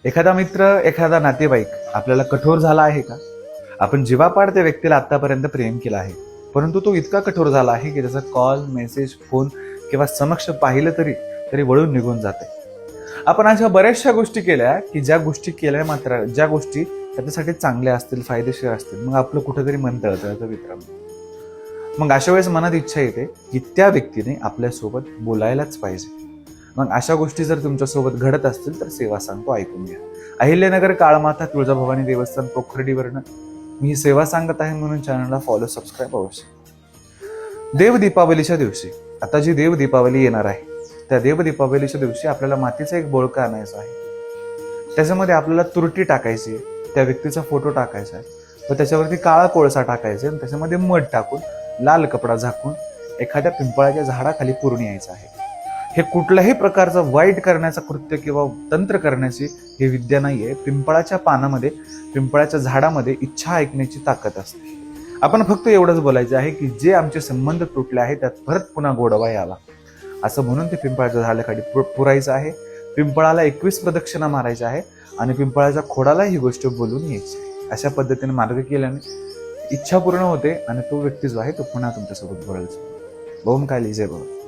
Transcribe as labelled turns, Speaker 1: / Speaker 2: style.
Speaker 1: एखादा मित्र, एखादा नातेवाईक आपल्याला कठोर झाला आहे का? आपण जीवापाड त्या व्यक्तीला आतापर्यंत प्रेम केलं आहे, परंतु तो इतका कठोर झाला आहे की त्याचा कॉल, मेसेज, फोन किंवा समक्ष पाहिलं तरी तरी वळून निघून जाते. आपण अशा बऱ्याचशा गोष्टी केल्या की ज्या गोष्टी केल्या मात्र ज्या गोष्टी त्याच्यासाठी चांगल्या असतील, फायदेशीर असतील, मग आपलं कुठेतरी मन तळतळतं मित्रांनो. मग अशा वेळेस मनात इच्छा येते की त्या व्यक्तीने आपल्यासोबत बोलायलाच पाहिजे. मग अशा गोष्टी जर तुमच्यासोबत घडत असतील तर सेवा सांगतो ऐकून घ्या. अहिल्यानगर काळमाता तुळजाभवानी देवस्थान पोखर्डीवरनं मी ही सेवा सांगत आहे, म्हणून चॅनलला फॉलो, सबस्क्राईब अवश्य. देव दीपावलीच्या दिवशी, आता जी देव दीपावली येणार आहे त्या देव दीपावलीच्या दिवशी आपल्याला मातीचा एक बोळका आणायचा आहे. त्याच्यामध्ये आपल्याला तुरटी टाकायची आहे, त्या व्यक्तीचा फोटो टाकायचा आहे व त्याच्यावरती काळा कोळसा टाकायचा आणि त्याच्यामध्ये मध टाकून लाल कपडा झाकून एखाद्या पिंपळाच्या झाडाखाली पुरून यायचं आहे. हे कुठल्याही प्रकारचं वाईट करण्याचं कृत्य किंवा तंत्र करण्याची ही विद्या नाहीये. पिंपळाच्या पानामध्ये, पिंपळाच्या झाडामध्ये इच्छा ऐकण्याची ताकद असते. आपण फक्त एवढंच बोलायचं आहे की जे आमचे संबंध तुटले आहे त्यात परत पुन्हा गोडवा यावा, असं म्हणून ते पिंपळाच्या झाडाखाली पुरायचं आहे. पिंपळाला 21 प्रदक्षिणा मारायच्या आहे आणि पिंपळाच्या खोडाला ही गोष्ट बोलून यायची आहे. अशा पद्धतीने मार्ग केल्याने इच्छा पूर्ण होते आणि तो व्यक्ती जो आहे तो पुन्हा तुमच्यासोबत बोलायचा. ओम काली जय बाबा.